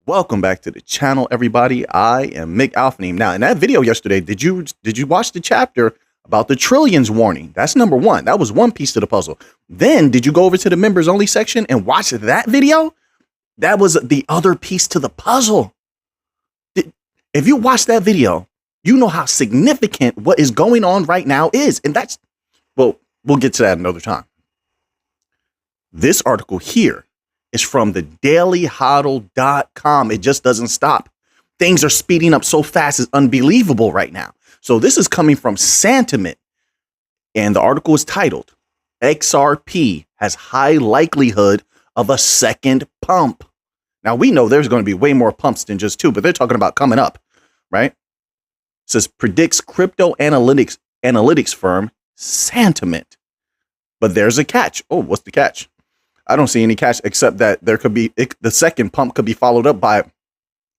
Welcome back to the channel, everybody. I am Mick Alphanim. Now, in that video yesterday, did you watch the chapter about the trillions warning? That's number one. That was one piece to the puzzle. Then, did you go over to the members only section and watch that video? That was the other piece to the puzzle. If you watch that video, you know how significant what is going on right now is. And that's, well, we'll get to that another time. This article here is from the dailyhodl.com. It just doesn't stop. Things are speeding up so fast, it's unbelievable right now. So this is coming from Sentiment, and the article is titled, XRP has high likelihood of a second pump. Now, we know there's going to be way more pumps than just two, but they're talking about coming up, right? It says, predicts crypto analytics firm Sentiment. But there's a catch. Oh, what's the catch? I don't see any catch except that there could be the second pump could be followed up by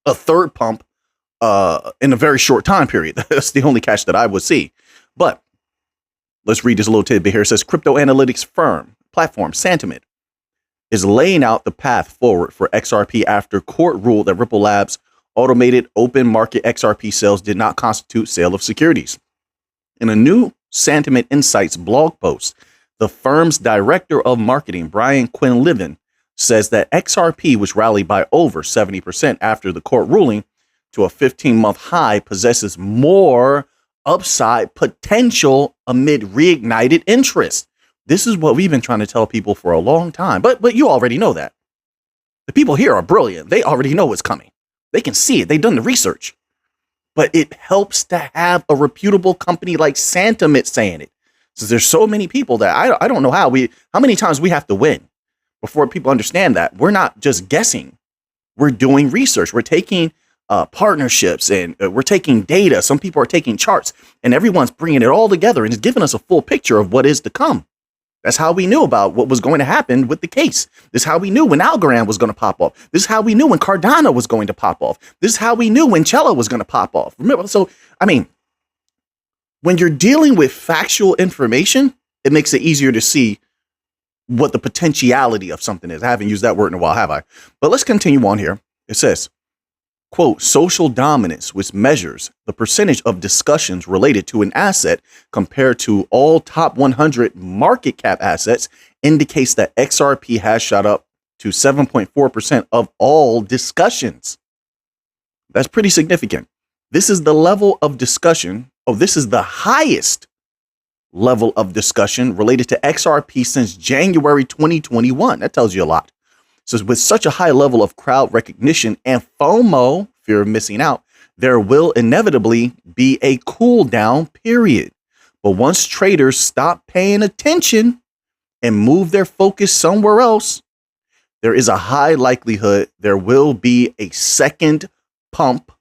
a third pump in a very short time period. That's the only catch that I would see. But let's read this little tidbit here. It says crypto analytics firm platform Sentiment is laying out the path forward for XRP after court ruled that Ripple Labs automated open market XRP sales did not constitute sale of securities. In a new Sentiment Insights blog post, the firm's director of marketing, Brian Quinlivan, says that XRP, which rallied by over 70% after the court ruling to a 15-month high, possesses more upside potential amid reignited interest. This is what we've been trying to tell people for a long time, but you already know that. The people here are brilliant. They already know what's coming. They can see it. They've done the research. But it helps to have a reputable company like Sentiment saying it. So there's so many people that I don't know how many times we have to win before people understand that we're not just guessing. We're doing research. We're taking partnerships and we're taking data. Some people are taking charts and everyone's bringing it all together and it's giving us a full picture of what is to come. That's how we knew about what was going to happen with the case. This is how we knew when Algorand was going to pop off. This is how we knew when Cardano was going to pop off. This is how we knew when Celo was going to pop off. Remember, so, I mean, when you're dealing with factual information, it makes it easier to see what the potentiality of something is. I haven't used that word in a while, have I? But let's continue on here. It says, quote, social dominance, which measures the percentage of discussions related to an asset compared to all top 100 market cap assets, indicates that XRP has shot up to 7.4% of all discussions. That's pretty significant. This is the level of discussion. Oh, this is the highest level of discussion related to XRP since January 2021. That tells you a lot. So with such a high level of crowd recognition and FOMO, fear of missing out, there will inevitably be a cool down period. But once traders stop paying attention and move their focus somewhere else, there is a high likelihood there will be a second pump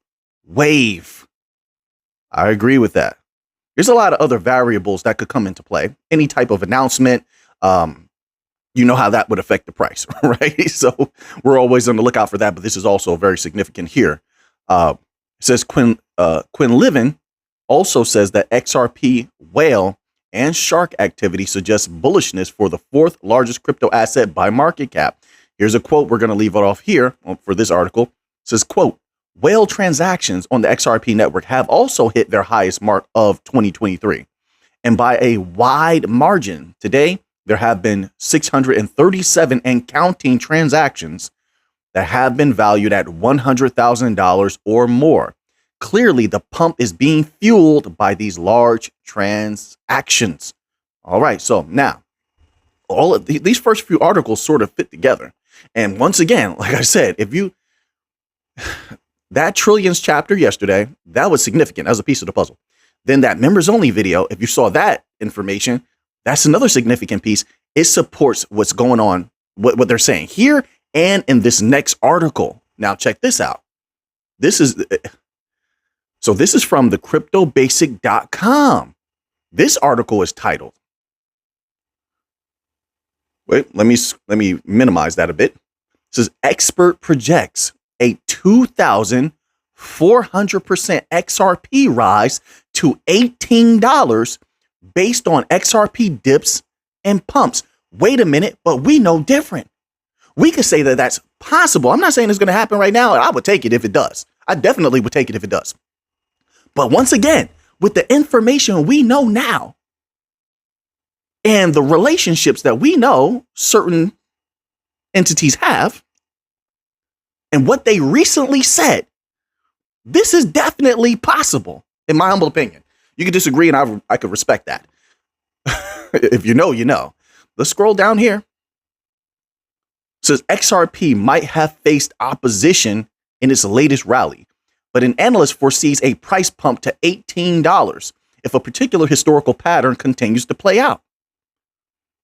wave. I agree with that. There's a lot of other variables that could come into play. Any type of announcement, you know how that would affect the price, right? So we're always on the lookout for that, but this is also very significant here. It says Quinlivan also says that XRP whale and shark activity suggests bullishness for the fourth largest crypto asset by market cap. Here's a quote. We're going to leave it off here for this article. It says, quote, whale transactions on the XRP network have also hit their highest mark of 2023. And by a wide margin, today, there have been 637 and counting transactions that have been valued at $100,000 or more. Clearly, the pump is being fueled by these large transactions. All right, so now, all of these first few articles sort of fit together. And once again, like I said, if you... that trillions chapter yesterday, that was significant. That was a piece of the puzzle. Then that members only video, if you saw that information, that's another significant piece. It supports what's going on, what they're saying here and in this next article. Now, check this out. This is from the cryptobasic.com. This article is titled, wait, let me minimize that a bit. It says expert projects a 2,400% XRP rise to $18 based on XRP dips and pumps. Wait a minute, but we know different. We could say that that's possible. I'm not saying it's going to happen right now. I would take it if it does. I definitely would take it if it does. But once again, with the information we know now and the relationships that we know certain entities have and what they recently said, this is definitely possible, in my humble opinion. You could disagree, and I could respect that. If you know, you know. Let's scroll down here. It says XRP might have faced opposition in its latest rally, but an analyst foresees a price pump to $18 if a particular historical pattern continues to play out.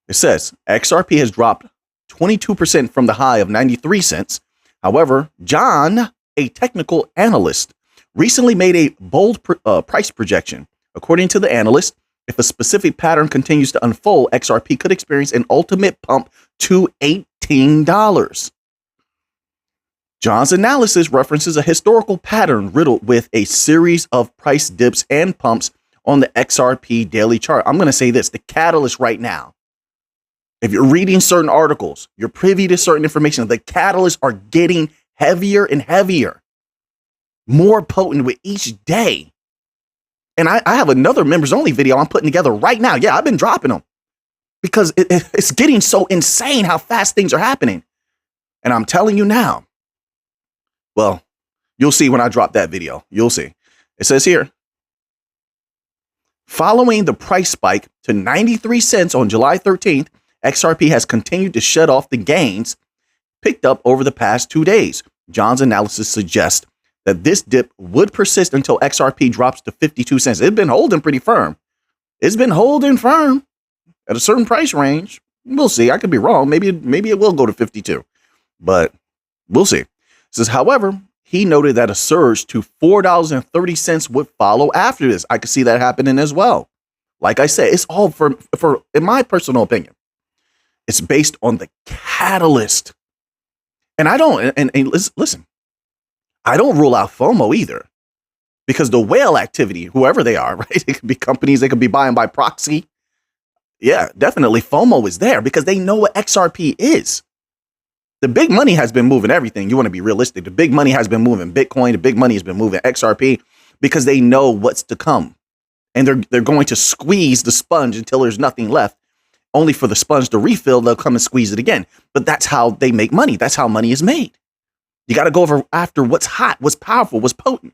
It says XRP has dropped 22% from the high of 93 cents. However, John, a technical analyst, recently made a bold price projection. According to the analyst, if a specific pattern continues to unfold, XRP could experience an ultimate pump to $18. John's analysis references a historical pattern riddled with a series of price dips and pumps on the XRP daily chart. I'm going to say this, the catalyst right now. If you're reading certain articles, you're privy to certain information, the catalysts are getting heavier and heavier, more potent with each day. And I have another members only video I'm putting together right now. Yeah, I've been dropping them because it's getting so insane how fast things are happening. And I'm telling you now, well, you'll see when I drop that video. You'll see. It says here, following the price spike to 93 cents on July 13th, XRP has continued to shed off the gains picked up over the past 2 days. John's analysis suggests that this dip would persist until XRP drops to 52 cents. It's been holding pretty firm. It's been holding firm at a certain price range. We'll see. I could be wrong. Maybe it will go to 52, but we'll see. It says, however, he noted that a surge to $4.30 would follow after this. I could see that happening as well. Like I said, it's all for in my personal opinion, it's based on the catalyst. And I don't, and listen, I don't rule out FOMO either, because the whale activity, whoever they are, right? It could be companies, they could be buying by proxy. Yeah, definitely FOMO is there because they know what XRP is. The big money has been moving everything. You want to be realistic. The big money has been moving Bitcoin. The big money has been moving XRP because they know what's to come. And they're going to squeeze the sponge until there's nothing left. Only for the sponge to refill, they'll come and squeeze it again. But that's how they make money. That's how money is made. You got to go over after what's hot, what's powerful, what's potent.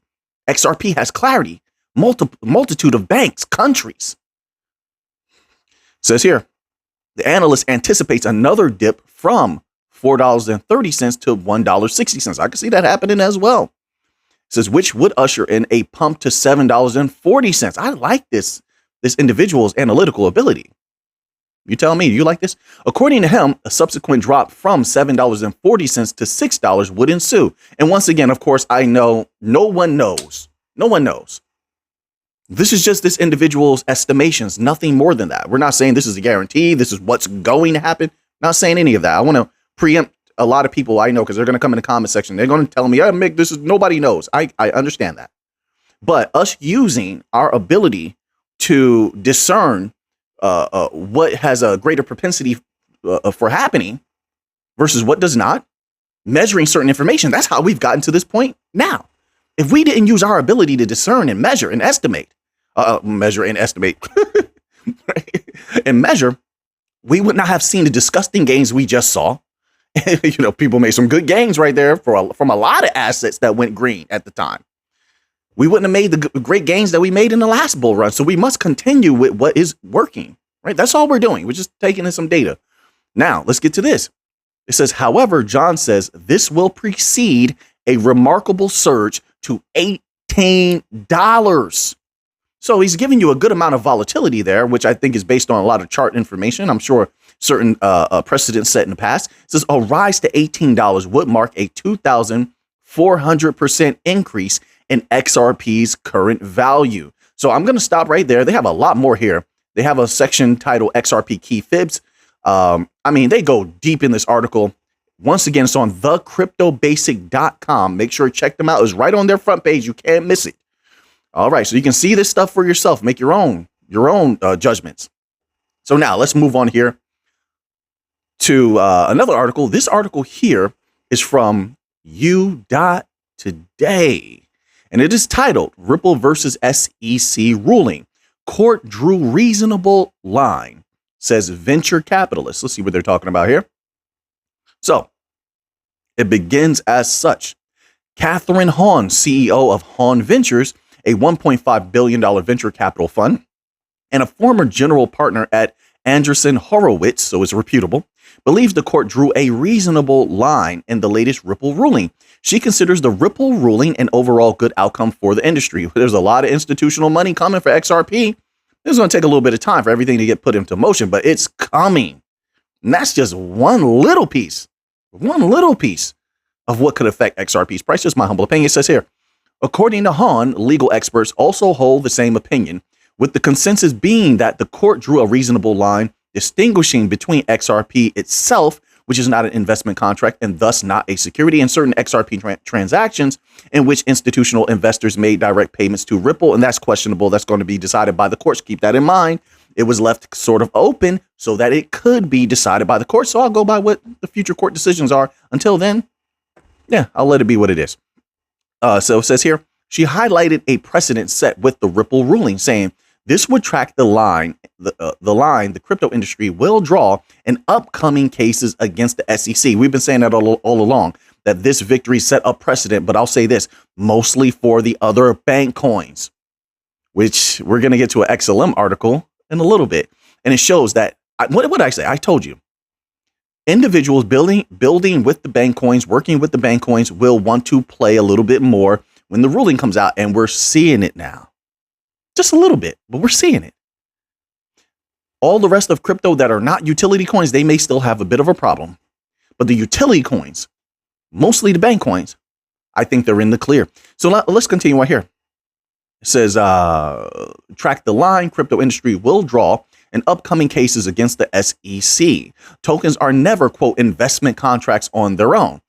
XRP has clarity, multitude of banks, countries. It says here, the analyst anticipates another dip from $4.30 to $1.60. I can see that happening as well. It says, which would usher in a pump to $7.40. I like this individual's analytical ability. You tell me, you like this? According to him, a subsequent drop from $7.40 to $6 would ensue. And once again, of course, I know no one knows. No one knows. This is just this individual's estimations, nothing more than that. We're not saying this is a guarantee. This is what's going to happen. Not saying any of that. I want to preempt a lot of people I know because they're going to come in the comment section. They're going to tell me, yeah, Mick, this is nobody knows. I understand that. But us using our ability to discern what has a greater propensity for happening versus what does not, measuring certain information, that's how we've gotten to this point now. If we didn't use our ability to discern and measure and estimate, and measure, we would not have seen the disgusting gains we just saw. People made some good gains right there from a lot of assets that went green at the time. We wouldn't have made the great gains that we made in the last bull run. So we must continue with what is working, right? That's all we're doing. We're just taking in some data. Now, let's get to this. It says, however, John says this will precede a remarkable surge to $18. So he's giving you a good amount of volatility there, which I think is based on a lot of chart information. I'm sure certain precedents set in the past. It says a rise to $18 would mark a 2,400% increase in XRP's current value. So I'm going to stop right there. They have a lot more here. They have a section titled XRP Key Fibs. They go deep in this article. Once again, it's on thecryptobasic.com. Make sure to check them out. It's right on their front page. You can't miss it. All right, so you can see this stuff for yourself. Make your own judgments. So now let's move on here to another article. This article here is from U.Today, and it is titled Ripple versus SEC Ruling. Court drew reasonable line, says venture capitalists. Let's see what they're talking about here. So it begins as such. Catherine Hahn, CEO of Hahn Ventures, a $1.5 billion venture capital fund, and a former general partner at Andreessen Horowitz, so it's reputable, believes the court drew a reasonable line in the latest Ripple ruling. She considers the Ripple ruling an overall good outcome for the industry. There's a lot of institutional money coming for XRP. It's going to take a little bit of time for everything to get put into motion, but it's coming. And that's just one little piece of what could affect XRP's price. Just my humble opinion. It says here, according to Hahn, legal experts also hold the same opinion, with the consensus being that the court drew a reasonable line distinguishing between XRP itself, which is not an investment contract and thus not a security, and certain XRP transactions in which institutional investors made direct payments to Ripple, and that's questionable. That's going to be decided by the courts. Keep that in mind. It was left sort of open so that it could be decided by the court. So I'll go by what the future court decisions are. Until then, yeah, I'll let it be what it is. So it says here, she highlighted a precedent set with the Ripple ruling, saying this would track the line the crypto industry will draw in upcoming cases against the SEC. We've been saying that all along, that this victory set a precedent, but I'll say this, mostly for the other bank coins, which we're going to get to an XLM article in a little bit. And it shows that, what did I say? I told you, individuals building with the bank coins, working with the bank coins will want to play a little bit more when the ruling comes out, and we're seeing it now. Just a little bit, but we're seeing it. All the rest of crypto that are not utility coins, they may still have a bit of a problem. But the utility coins, mostly the bank coins, I think they're in the clear. So let's continue right here. It says, track the line crypto industry will draw in upcoming cases against the SEC. Tokens are never, quote, investment contracts on their own,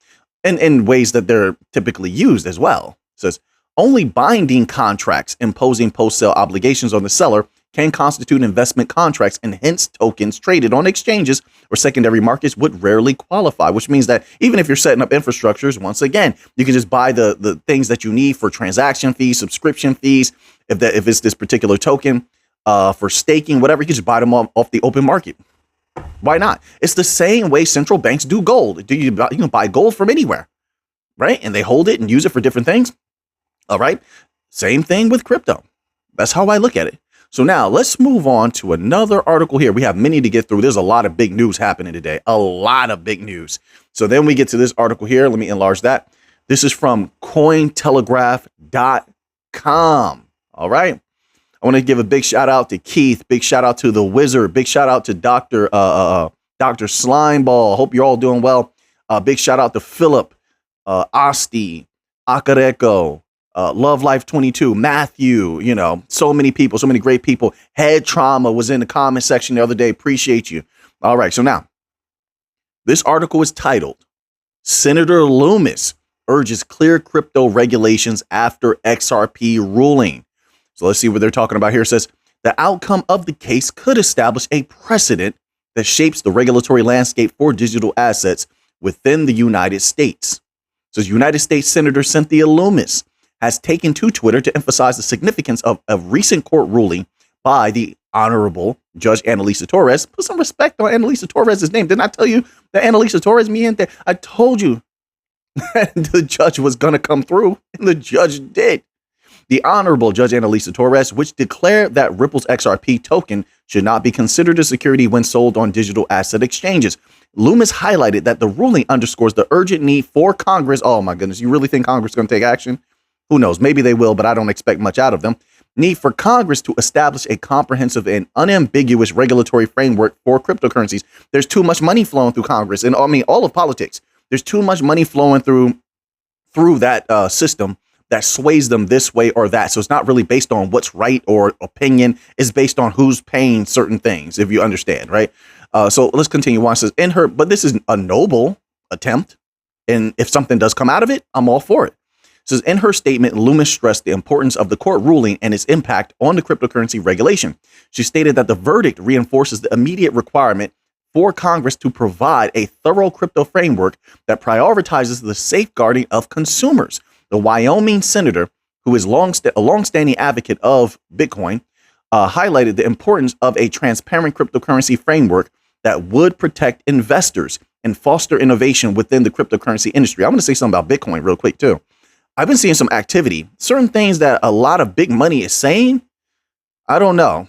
and in ways that they're typically used as well. It says, only binding contracts imposing post-sale obligations on the seller can constitute investment contracts, and hence tokens traded on exchanges or secondary markets would rarely qualify, which means that even if you're setting up infrastructures, once again, you can just buy the things that you need for transaction fees, subscription fees. If it's this particular token for staking, whatever, you can just buy them off the open market. Why not? It's the same way central banks do gold. You can buy gold from anywhere, right? And they hold it and use it for different things. All right. Same thing with crypto. That's how I look at it. So now let's move on to another article here. We have many to get through. There's a lot of big news happening today. A lot of big news. So then we get to this article here. Let me enlarge that. This is from Cointelegraph.com. All right. I want to give a big shout out to Keith. Big shout out to the Wizard. Big shout out to Dr. Slimeball. Hope you're all doing well. Big shout out to Philip, Asti, Akareko, Love Life 22, Matthew, so many people, so many great people. Head Trauma was in the comment section the other day. Appreciate you. All right. So now this article is titled Senator Loomis urges clear crypto regulations after XRP ruling. So let's see what they're talking about here. It says the outcome of the case could establish a precedent that shapes the regulatory landscape for digital assets within the United States. It says United States Senator Cynthia Loomis has taken to Twitter to emphasize the significance of a recent court ruling by the Honorable Judge Annalisa Torres. Put some respect on Annalisa Torres' name. Didn't I tell you that Annalisa Torres me in there? I told you that the judge was going to come through, and the judge did. The Honorable Judge Annalisa Torres, which declared that Ripple's XRP token should not be considered a security when sold on digital asset exchanges. Loomis highlighted that the ruling underscores the urgent need for Congress. Oh my goodness, you really think Congress is going to take action? Who knows? Maybe they will, but I don't expect much out of them. Need for Congress to establish a comprehensive and unambiguous regulatory framework for cryptocurrencies. There's too much money flowing through Congress, and I mean all of politics. There's too much money flowing through that system that sways them this way or that. So it's not really based on what's right or opinion. It's based on who's paying certain things, if you understand, right? So let's continue on. It says but this is a noble attempt, and if something does come out of it, I'm all for it. It says in her statement, Loomis stressed the importance of the court ruling and its impact on the cryptocurrency regulation. She stated that the verdict reinforces the immediate requirement for Congress to provide a thorough crypto framework that prioritizes the safeguarding of consumers. The Wyoming senator, who is a longstanding advocate of Bitcoin, highlighted the importance of a transparent cryptocurrency framework that would protect investors and foster innovation within the cryptocurrency industry. I'm going to say something about Bitcoin real quick, too. I've been seeing some activity, certain things that a lot of big money is saying. I don't know.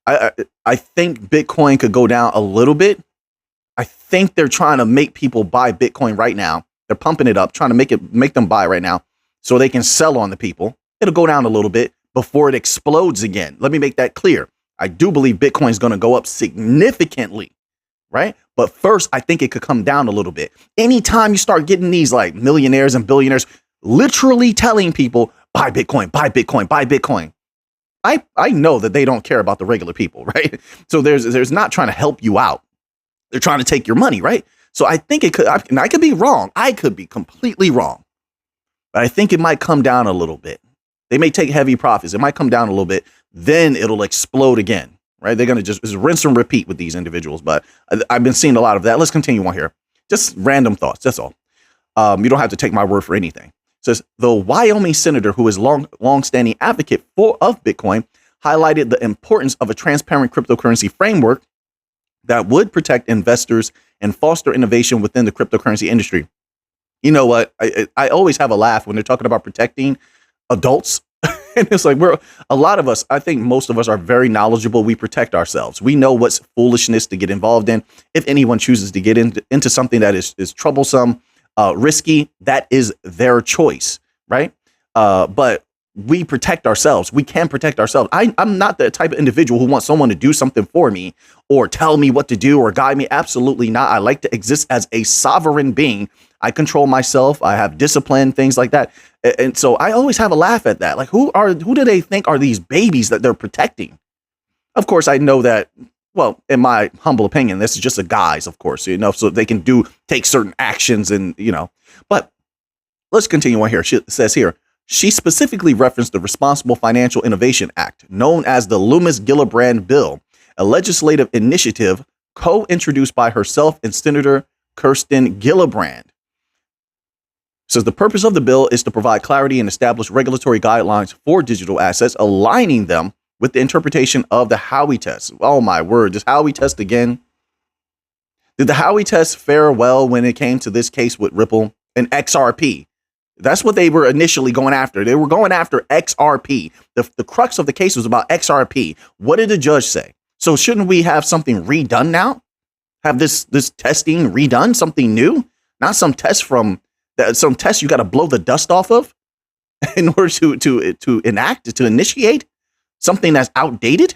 I think Bitcoin could go down a little bit. I think they're trying to make people buy Bitcoin right now. They're pumping it up, trying to make them buy right now so they can sell on the people. It'll go down a little bit before it explodes again. Let me make that clear. I do believe Bitcoin is going to go up significantly, right? But first, I think it could come down a little bit. Anytime you start getting these like millionaires and billionaires literally telling people, buy Bitcoin, buy Bitcoin, buy Bitcoin. I know that they don't care about the regular people, right? So there's not trying to help you out. They're trying to take your money, right? So I think it could, and I could be wrong. I could be completely wrong. But I think it might come down a little bit. They may take heavy profits. It might come down a little bit. Then it'll explode again, right? They're going to just rinse and repeat with these individuals. But I've been seeing a lot of that. Let's continue on here. Just random thoughts. That's all. You don't have to take my word for anything. It says the Wyoming senator, who is long-standing advocate of Bitcoin, highlighted the importance of a transparent cryptocurrency framework that would protect investors and foster innovation within the cryptocurrency industry. You know what? I always have a laugh when they're talking about protecting adults. And it's like a lot of us, I think most of us are very knowledgeable. We protect ourselves. We know what's foolishness to get involved in. If anyone chooses to get into something that is troublesome, risky, that is their choice, right? But we protect ourselves. We can protect ourselves. I'm not the type of individual who wants someone to do something for me or tell me what to do or guide me. Absolutely not. I like to exist as a sovereign being. I control myself. I have discipline, things like that. And so I always have a laugh at that. Like, who do they think are these babies that they're protecting? Of course, I know that, well, in my humble opinion, this is just a guise, of course, so they can take certain actions and, but let's continue on here. It says here, she specifically referenced the Responsible Financial Innovation Act, known as the Loomis-Gillibrand Bill, a legislative initiative co-introduced by herself and Senator Kirsten Gillibrand. Says the purpose of the bill is to provide clarity and establish regulatory guidelines for digital assets, aligning them with the interpretation of the Howey test. Oh my word, this Howey test again. Did the Howey test fare well when it came to this case with Ripple and XRP? That's what they were initially going after. They were going after XRP. The crux of the case was about XRP. What did the judge say? So shouldn't we have something redone now? Have this testing redone, something new? Not some test you got to blow the dust off of in order to enact, to initiate something that's outdated.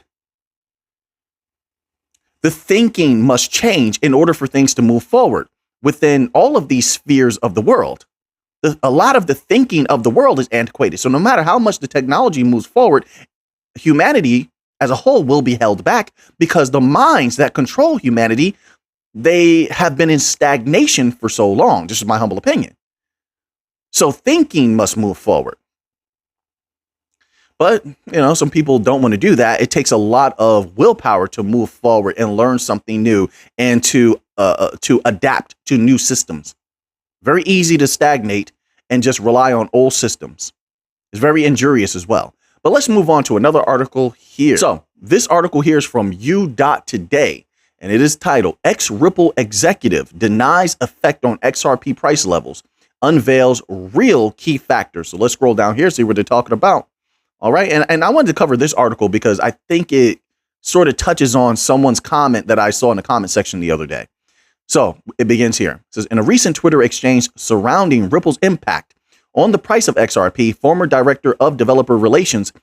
The thinking must change in order for things to move forward within all of these spheres of the world. A lot of the thinking of the world is antiquated. So no matter how much the technology moves forward, humanity as a whole will be held back because the minds that control humanity, they have been in stagnation for so long. This is my humble opinion. So thinking must move forward. But, some people don't want to do that. It takes a lot of willpower to move forward and learn something new and to adapt to new systems. Very easy to stagnate and just rely on old systems. It's very injurious as well. But let's move on to another article here. So this article here is from U.Today, and it is titled, Ex-Ripple Executive Denies Effect on XRP Price Levels, Unveils Real Key Factors. So let's scroll down here, see what they're talking about. All right. And I wanted to cover this article because I think it sort of touches on someone's comment that I saw in the comment section the other day. So it begins here. It says, in a recent Twitter exchange surrounding Ripple's impact on the price of XRP, former director of developer relations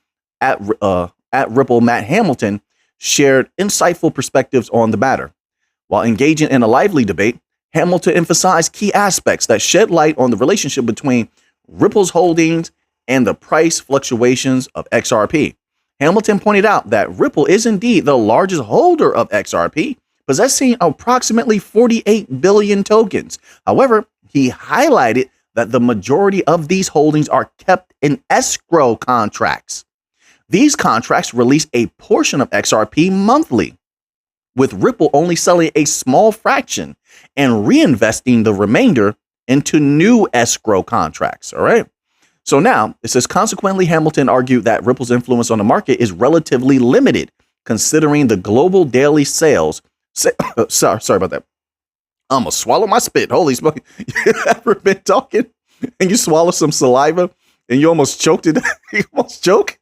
at Ripple, Matt Hamilton, shared insightful perspectives on the matter. While engaging in a lively debate, Hamilton emphasized key aspects that shed light on the relationship between Ripple's holdings and the price fluctuations of XRP. Hamilton pointed out that Ripple is indeed the largest holder of XRP, possessing approximately 48 billion tokens. However, he highlighted that the majority of these holdings are kept in escrow contracts. These contracts release a portion of XRP monthly. with Ripple only selling a small fraction and reinvesting the remainder into new escrow contracts. All right. So now it says, consequently, Hamilton argued that Ripple's influence on the market is relatively limited, considering the global daily sales. Sorry about that. I'm going to swallow my spit. Holy smoke. You ever been talking and you swallow some saliva and you almost choked it? You almost choke?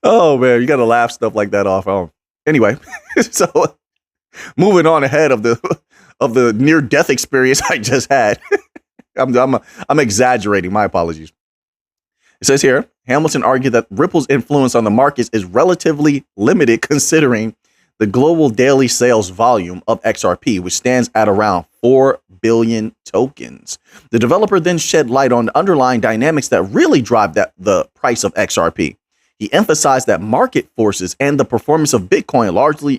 Oh, man, you got to laugh stuff like that off. Anyway, so moving on ahead of the near-death experience I just had. I'm exaggerating. My apologies. It says here, Hamilton argued that Ripple's influence on the markets is relatively limited considering the global daily sales volume of XRP, which stands at around 4 billion tokens. The developer then shed light on the underlying dynamics that really drive the price of XRP. He emphasized that market forces and the performance of Bitcoin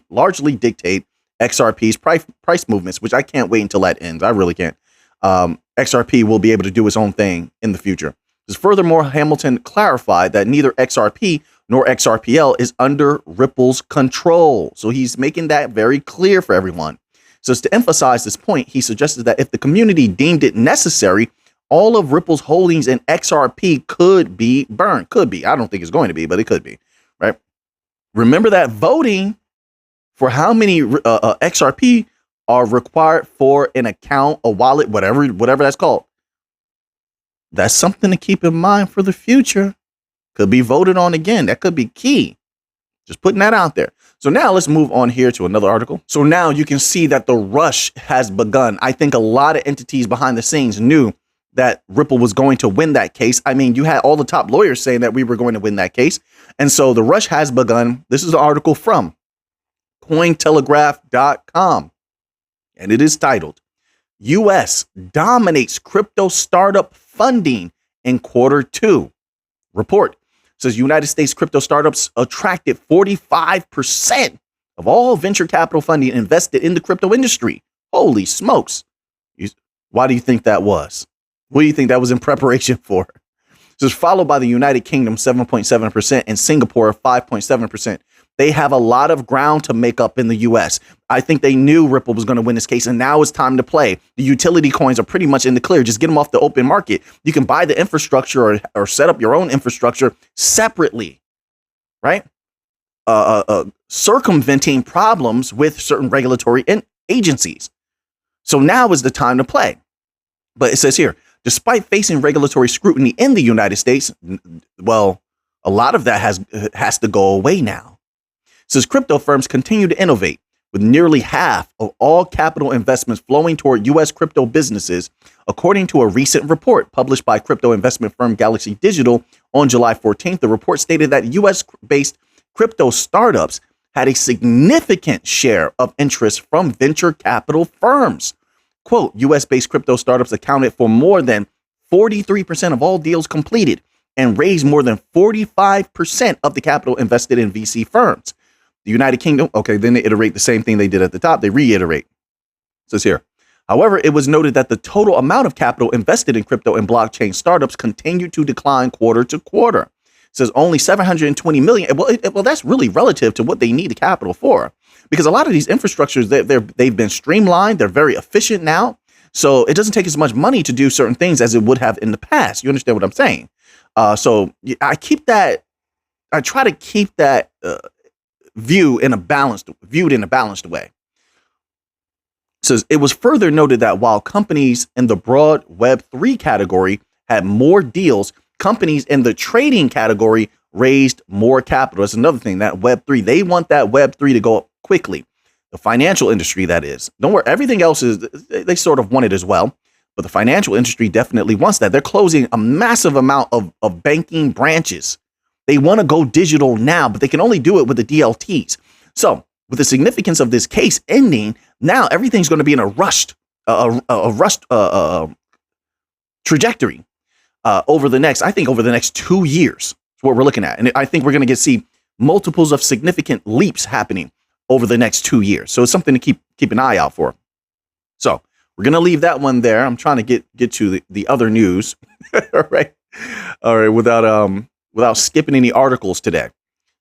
largely dictate XRP's price movements, which I can't wait until that ends. I really can't. XRP will be able to do its own thing in the future. Furthermore, Hamilton clarified that neither XRP nor XRPL is under Ripple's control. So he's making that very clear for everyone. So to emphasize this point, he suggested that if the community deemed it necessary, all of Ripple's holdings in XRP could be burned. Could be. I don't think it's going to be, but it could be. Right. Remember that voting for how many XRP are required for an account, a wallet, whatever that's called. That's something to keep in mind for the future. Could be voted on again. That could be key. Just putting that out there. So now let's move on here to another article. So now you can see that the rush has begun. I think a lot of entities behind the scenes knew that Ripple was going to win that case. I mean, you had all the top lawyers saying that we were going to win that case. And so the rush has begun. This is the article from Cointelegraph.com. And it is titled, U.S. dominates crypto startup funding in Q2. Report says United States crypto startups attracted 45% of all venture capital funding invested in the crypto industry. Holy smokes. Why do you think that was? What do you think that was in preparation for? This is followed by the United Kingdom, 7.7%, and Singapore, 5.7%. They have a lot of ground to make up in the U.S. I think they knew Ripple was going to win this case, and now it's time to play. The utility coins are pretty much in the clear. Just get them off the open market. You can buy the infrastructure or set up your own infrastructure separately, right? Circumventing problems with certain regulatory agencies. So now is the time to play. But it says here, despite facing regulatory scrutiny in the United States, well, a lot of that has to go away now. Says crypto firms continue to innovate, with nearly half of all capital investments flowing toward U.S. crypto businesses, according to a recent report published by crypto investment firm Galaxy Digital on July 14th. The report stated that U.S.-based crypto startups had a significant share of interest from venture capital firms. Quote, U.S.-based crypto startups accounted for more than 43% of all deals completed and raised more than 45% of the capital invested in VC firms. The United Kingdom, okay, then they iterate the same thing they did at the top. They reiterate. It says here, however, it was noted that the total amount of capital invested in crypto and blockchain startups continued to decline quarter to quarter. It says only 720 million. Well, that's really relative to what they need the capital for, because a lot of these infrastructures, they've been streamlined. They're very efficient now. So it doesn't take as much money to do certain things as it would have in the past. You understand what I'm saying? So I try to keep that viewed in a balanced way. It says it was further noted that while companies in the broad Web3 category had more deals, companies in the trading category raised more capital. That's another thing, that Web3. They want that Web3 to go up quickly. The financial industry, that is. Don't worry, everything else they sort of want it as well. But the financial industry definitely wants that. They're closing a massive amount of banking branches. They want to go digital now, but they can only do it with the DLTs. So with the significance of this case ending, now everything's going to be in a rushed trajectory over the next 2 years. That's what we're looking at. And I think we're going to see multiples of significant leaps happening over the next 2 years. So it's something to keep an eye out for. So we're going to leave that one there. I'm trying to get to the other news. All right. Without skipping any articles today.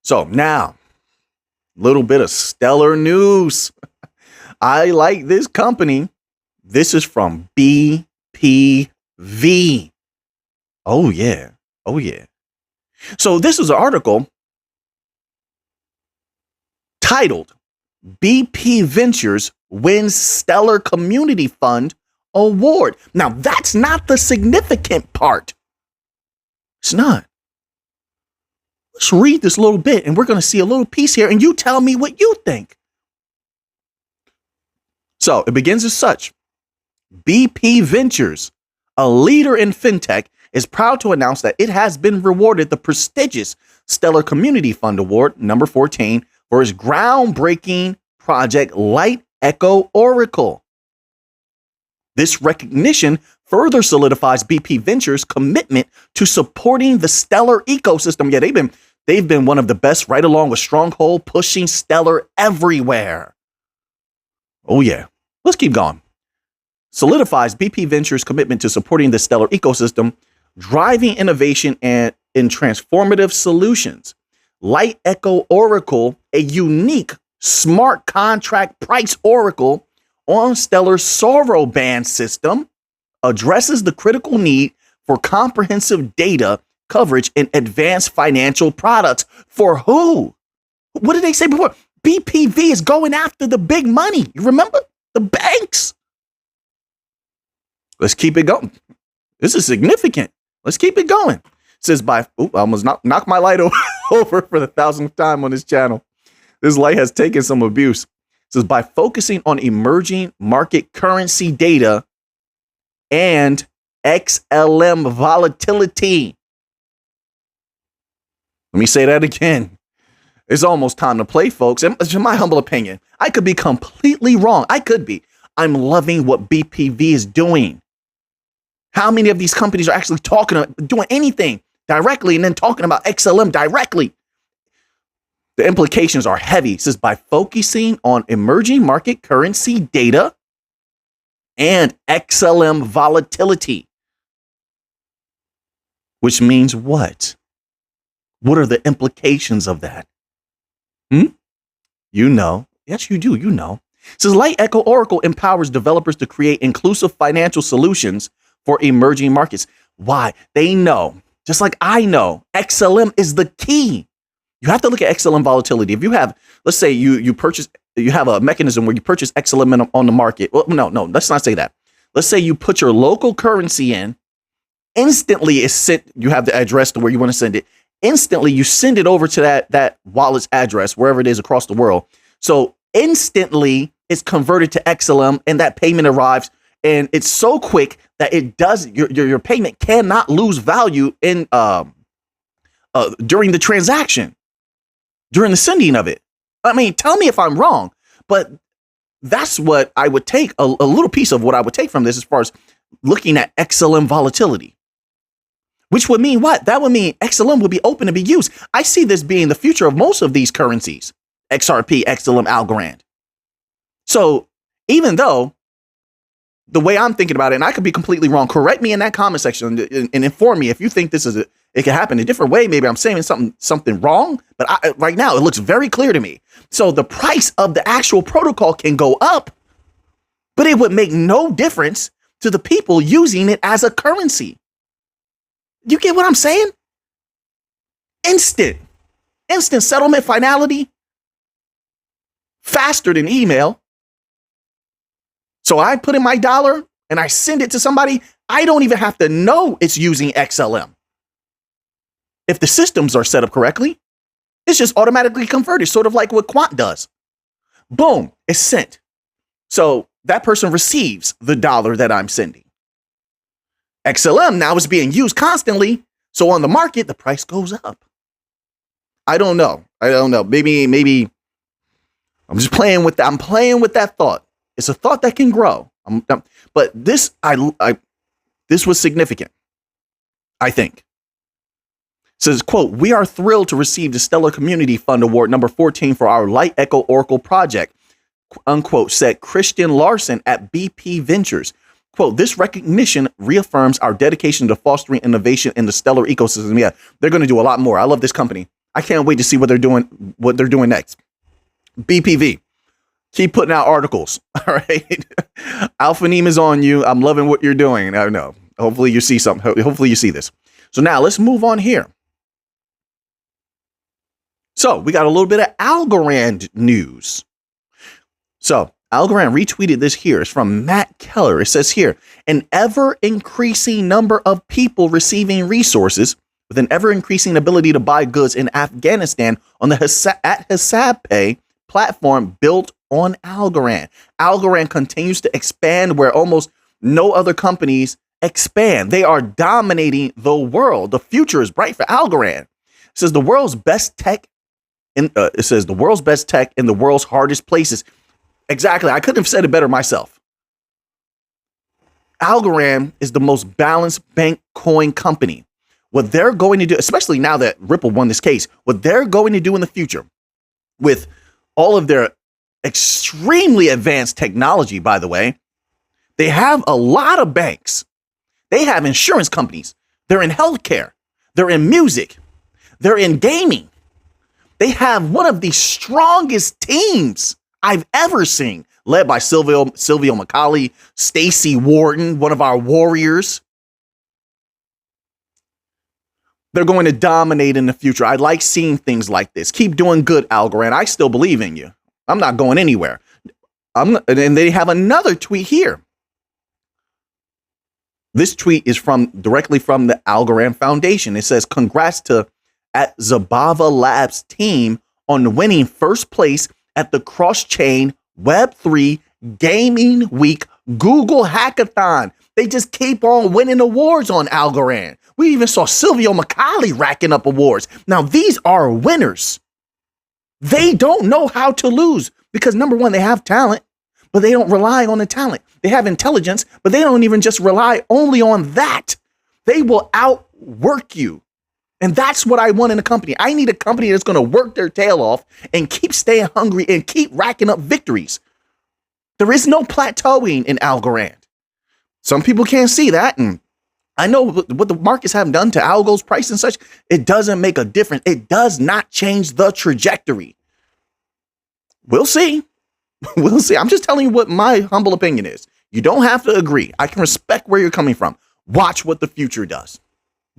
So now Little bit of stellar news. I like this company. This is from BPV. Oh, yeah. Oh, yeah. So this is an article titled BP Ventures Wins Stellar Community Fund Award. Now, that's not the significant part. It's not. Let's read this little bit and we're going to see a little piece here and you tell me what you think. So it begins as such. BP Ventures, a leader in fintech, is proud to announce that it has been rewarded the prestigious Stellar Community Fund Award, number 14, for its groundbreaking project Light Echo Oracle. This recognition further solidifies BP Ventures' commitment to supporting the Stellar ecosystem. Yeah, they've been one of the best, right along with Stronghold, pushing Stellar everywhere. Oh yeah, let's keep going. Solidifies BP Ventures' commitment to supporting the Stellar ecosystem, driving innovation and in transformative solutions. Light Echo Oracle, a unique smart contract price oracle on Stellar's Soroban system, addresses the critical need for comprehensive data coverage and advanced financial products. For who? What did they say before? BPV is going after the big money. You remember? The banks. Let's keep it going. This is significant. Let's keep it going. It says I almost knocked my light over for the 1,000th time on this channel. This light has taken some abuse. It says by focusing on emerging market currency data and XLM volatility. Let me say that again. It's almost time to play, folks. And in my humble opinion, I could be completely wrong. I could be. I'm loving what BPV is doing. How many of these companies are actually doing anything directly and then talking about XLM directly? The implications are heavy. It says by focusing on emerging market currency data and XLM volatility. Which means what? What are the implications of that? You know. Yes, you do. You know. It says Light Echo Oracle empowers developers to create inclusive financial solutions for emerging markets. Why? They know, just like I know, XLM is the key. You have to look at XLM volatility. If you have, let's say you have a mechanism where you purchase XLM on the market. Well, no, let's not say that. Let's say you put your local currency in, instantly it's sent, you have the address to where you want to send it. Instantly you send it over to that wallet's address, wherever it is across the world. So instantly it's converted to XLM and that payment arrives. And it's so quick that it does your payment cannot lose value in during the transaction, during the sending of it. I mean, tell me if I'm wrong, but that's what I would take a little piece of what I would take from this as far as looking at XLM volatility, which would mean what? That would mean XLM would be open to be used. I see this being the future of most of these currencies, XRP, XLM, Algorand. So even though the way I'm thinking about it, and I could be completely wrong, correct me in that comment section and inform me if you think this is it can happen a different way. Maybe I'm saying something wrong, but right now it looks very clear to me. So the price of the actual protocol can go up, but it would make no difference to the people using it as a currency. You get what I'm saying? Instant settlement finality, faster than email. So I put in my dollar and I send it to somebody. I don't even have to know it's using XLM. If the systems are set up correctly, it's just automatically converted, sort of like what Quant does. Boom, it's sent. So that person receives the dollar that I'm sending. XLM now is being used constantly. So on the market, the price goes up. I don't know. Maybe I'm just playing with that. I'm playing with that thought. It's a thought that can grow. But this was significant, I think. It says, quote, "We are thrilled to receive the Stellar Community Fund Award number 14 for our Light Echo Oracle project," unquote, said Christian Larson at BP Ventures. Quote, "This recognition reaffirms our dedication to fostering innovation in the Stellar ecosystem." Yeah, they're going to do a lot more. I love this company. I can't wait to see what they're doing next. BPV. Keep putting out articles. All right. Alphanim is on you. I'm loving what you're doing. I know. Hopefully you see something. Hopefully you see this. So now let's move on here. So we got a little bit of Algorand news. So Algorand retweeted this here. It's from Matt Keller. It says here, an ever increasing number of people receiving resources with an ever increasing ability to buy goods in Afghanistan on the HisabPay platform built on Algorand. Algorand continues to expand where almost no other companies expand. They are dominating the world. The future is bright for Algorand. It says the world's best tech in the world's hardest places. Exactly. I couldn't have said it better myself. Algorand is the most balanced bank coin company. What they're going to do, especially now that Ripple won this case, what they're going to do in the future with all of their extremely advanced technology, by the way, they have a lot of banks. They have insurance companies. They're in healthcare. They're in music. They're in gaming. They have one of the strongest teams I've ever seen, led by Silvio McCauley, Stacey Warden, one of our warriors. They're going to dominate in the future. I like seeing things like this. Keep doing good, Algorand. I still believe in you. I'm not going anywhere. And they have another tweet here. This tweet is directly from the Algorand Foundation. It says, congrats to at Zabava Labs team on winning first place at the cross-chain Web3 Gaming Week Google Hackathon. They just keep on winning awards on Algorand. We even saw Silvio McCauley racking up awards. Now, these are winners. They don't know how to lose because, number one, they have talent, but they don't rely on the talent. They have intelligence, but they don't even just rely only on that. They will outwork you. And that's what I want in a company. I need a company that's going to work their tail off and keep staying hungry and keep racking up victories. There is no plateauing in Algorand. Some people can't see that. And I know what the markets have done to Algo's price and such. It doesn't make a difference. It does not change the trajectory. We'll see. We'll see. I'm just telling you what my humble opinion is. You don't have to agree. I can respect where you're coming from. Watch what the future does.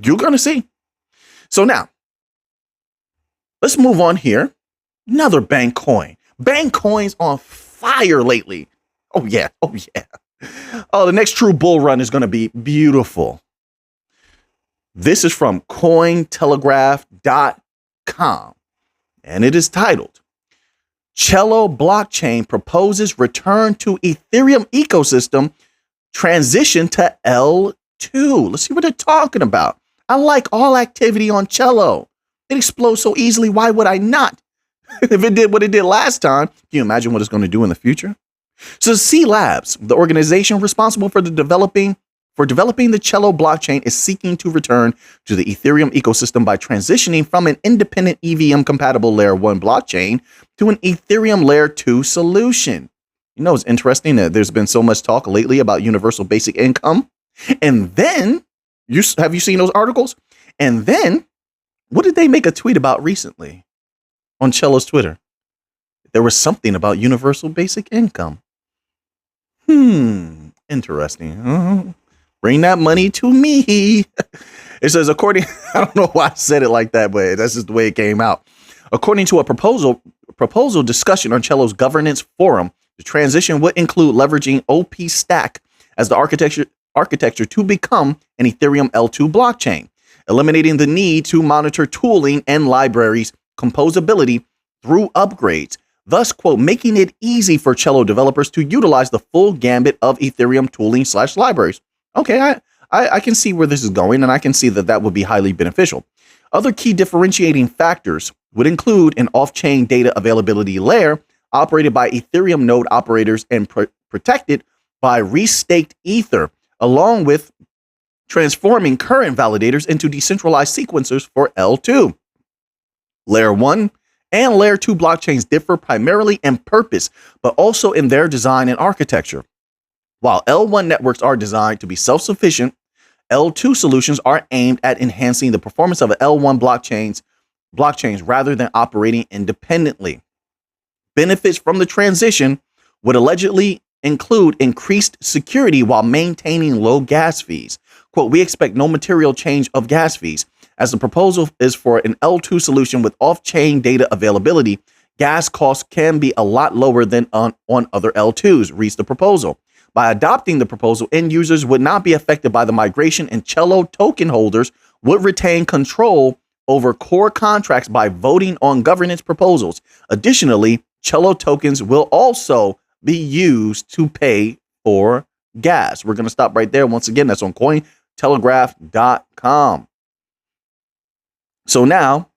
You're going to see. So now, let's move on here. Another bank coin. Bank coins on fire lately. Oh, yeah. Oh, yeah. Oh, the next true bull run is going to be beautiful. This is from Cointelegraph.com, and it is titled, Celo blockchain proposes return to Ethereum ecosystem, transition to L2. Let's see what they're talking about. I like all activity on Celo. It explodes so easily. Why would I not? If it did what it did last time, can you imagine what it's going to do in the future? So C Labs, the organization responsible for developing the Celo blockchain, is seeking to return to the Ethereum ecosystem by transitioning from an independent EVM-compatible Layer 1 blockchain to an Ethereum Layer 2 solution. You know, it's interesting that there's been so much talk lately about universal basic income. And then, have you seen those articles? And then, what did they make a tweet about recently on Celo's Twitter? There was something about universal basic income. Interesting. Bring that money to me. It says, I don't know why I said it like that, but that's just the way it came out. According to a proposal discussion on Celo's governance forum, the transition would include leveraging OP Stack as the architecture to become an Ethereum L2 blockchain, eliminating the need to monitor tooling and libraries composability through upgrades, thus, quote, making it easy for Celo developers to utilize the full gambit of Ethereum tooling / libraries. Okay, I can see where this is going, and I can see that would be highly beneficial. Other key differentiating factors would include an off-chain data availability layer operated by Ethereum node operators and protected by restaked Ether, along with transforming current validators into decentralized sequencers for L2. Layer 1 and Layer 2 blockchains differ primarily in purpose, but also in their design and architecture. While L1 networks are designed to be self-sufficient, L2 solutions are aimed at enhancing the performance of L1 blockchains rather than operating independently. Benefits from the transition would allegedly include increased security while maintaining low gas fees. Quote, we expect no material change of gas fees, as the proposal is for an L2 solution with off-chain data availability. Gas costs can be a lot lower than on other L2s, reads the proposal. By adopting the proposal, end users would not be affected by the migration, and Celo token holders would retain control over core contracts by voting on governance proposals. Additionally, Celo tokens will also be used to pay for gas. We're going to stop right there. Once again, that's on Cointelegraph.com. So now,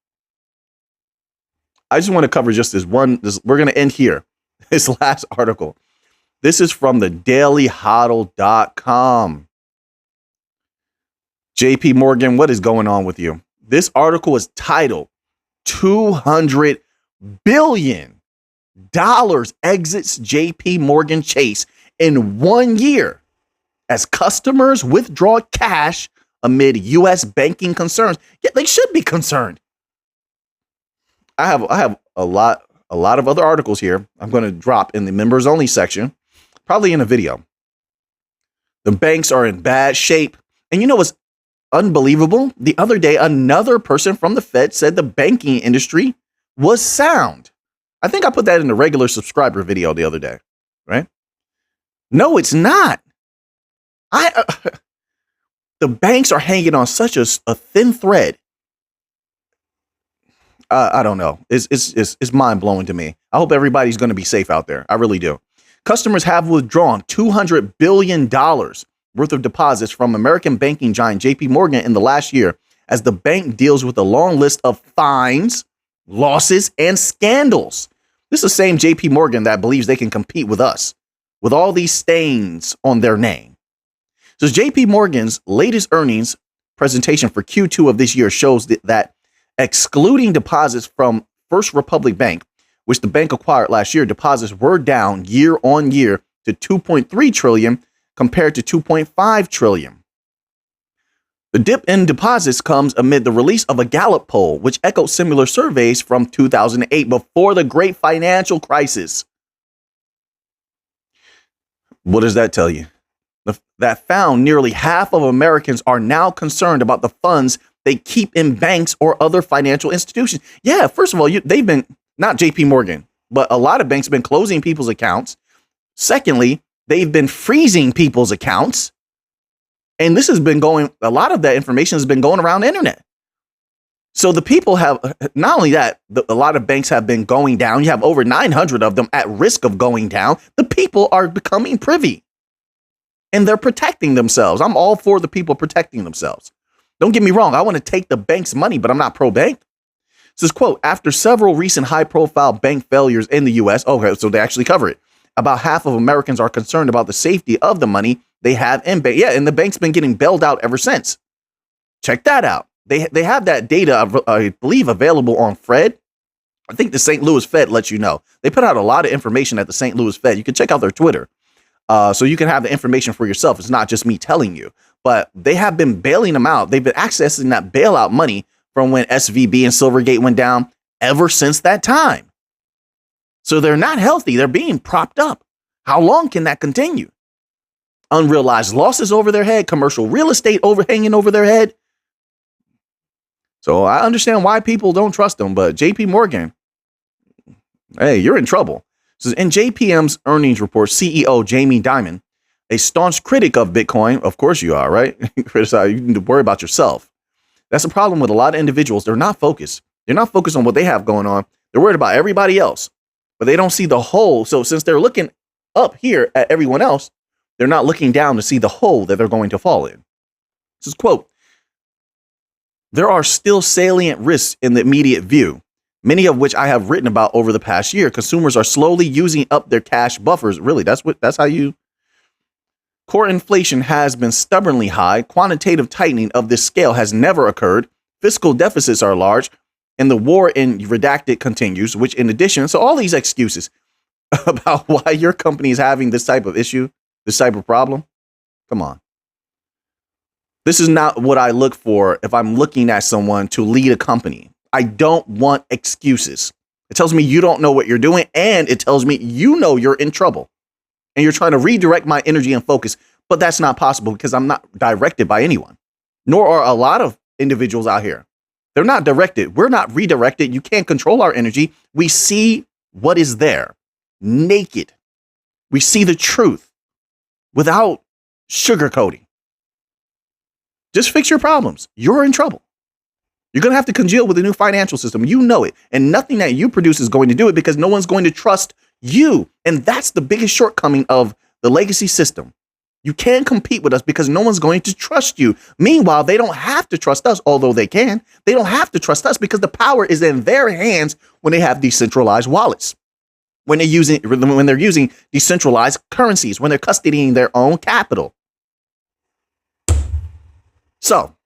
I just want to cover just we're going to end here. This last article. This is from the dailyhodl.com. JP Morgan, what is going on with you? This article is titled $200 billion exits JP Morgan Chase in 1 year as customers withdraw cash amid U.S. banking concerns. Yeah, they should be concerned. I have a lot of other articles here I'm going to drop in the members only section, probably in a video. The banks are in bad shape. And you know what's unbelievable? The other day, another person from the Fed said the banking industry was sound. I think I put that in the regular subscriber video the other day, right? No, it's not. The banks are hanging on such a thin thread. I don't know. It's mind blowing to me. I hope everybody's going to be safe out there. I really do. Customers have withdrawn $200 billion worth of deposits from American banking giant JP Morgan in the last year as the bank deals with a long list of fines, losses, and scandals. This is the same JP Morgan that believes they can compete with us with all these stains on their name. So JP Morgan's latest earnings presentation for Q2 of this year shows that excluding deposits from First Republic Bank, which the bank acquired last year, deposits were down year on year to $2.3 trillion compared to $2.5 trillion. The dip in deposits comes amid the release of a Gallup poll, which echoed similar surveys from 2008 before the great financial crisis. What does that tell you? That found nearly half of Americans are now concerned about the funds they keep in banks or other financial institutions. Yeah, first of all, they've been, not JP Morgan, but a lot of banks have been closing people's accounts. Secondly, they've been freezing people's accounts. And this has been going, a lot of that information has been going around the internet. So the people have, not only that, a lot of banks have been going down. You have over 900 of them at risk of going down. The people are becoming privy and they're protecting themselves. I'm all for the people protecting themselves. Don't get me wrong. I want to take the bank's money, but I'm not pro-bank. It says, quote, after several recent high-profile bank failures in the U.S., okay, so they actually cover it. About half of Americans are concerned about the safety of the money they have in bank. Yeah, and the bank's been getting bailed out ever since. Check that out. They have that data, I believe, available on Fred. I think the St. Louis Fed lets you know. They put out a lot of information at the St. Louis Fed. You can check out their Twitter. So you can have the information for yourself. It's not just me telling you. But they have been bailing them out. They've been accessing that bailout money from when SVB and Silvergate went down ever since that time. So they're not healthy. They're being propped up. How long can that continue? Unrealized losses over their head, commercial real estate overhanging over their head. So I understand why people don't trust them. But JP Morgan, hey, you're in trouble. So in JPM's earnings report, CEO Jamie Dimon, a staunch critic of Bitcoin, of course you are, right? Criticize, you need to worry about yourself. That's a problem with a lot of individuals. They're not focused. They're not focused on what they have going on. They're worried about everybody else, but they don't see the whole. So since they're looking up here at everyone else, they're not looking down to see the hole that they're going to fall in. This is quote, there are still salient risks in the immediate view, many of which I have written about over the past year. Consumers are slowly using up their cash buffers. Really, that's how you. Core inflation has been stubbornly high. Quantitative tightening of this scale has never occurred. Fiscal deficits are large, and the war in redacted continues, which in addition, so all these excuses about why your company is having this type of issue, this type of problem. Come on. This is not what I look for if I'm looking at someone to lead a company. I don't want excuses. It tells me you don't know what you're doing, and it tells me you know you're in trouble and you're trying to redirect my energy and focus. But that's not possible because I'm not directed by anyone, nor are a lot of individuals out here. They're not directed. We're not redirected. You can't control our energy. We see what is there naked. We see the truth without sugarcoating. Just fix your problems. You're in trouble. You're going to have to congeal with the new financial system. You know it. And nothing that you produce is going to do it because no one's going to trust you. And that's the biggest shortcoming of the legacy system. You can't compete with us because no one's going to trust you. Meanwhile, they don't have to trust us, although they can. They don't have to trust us because the power is in their hands when they have decentralized wallets, when they're using decentralized currencies, when they're custodying their own capital. So,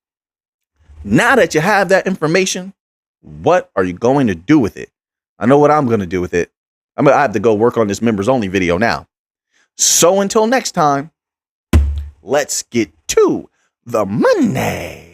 now that you have that information, what are you going to do with it? I know what I'm going to do with it. I have to go work on this members only video now. So until next time, let's get to the money.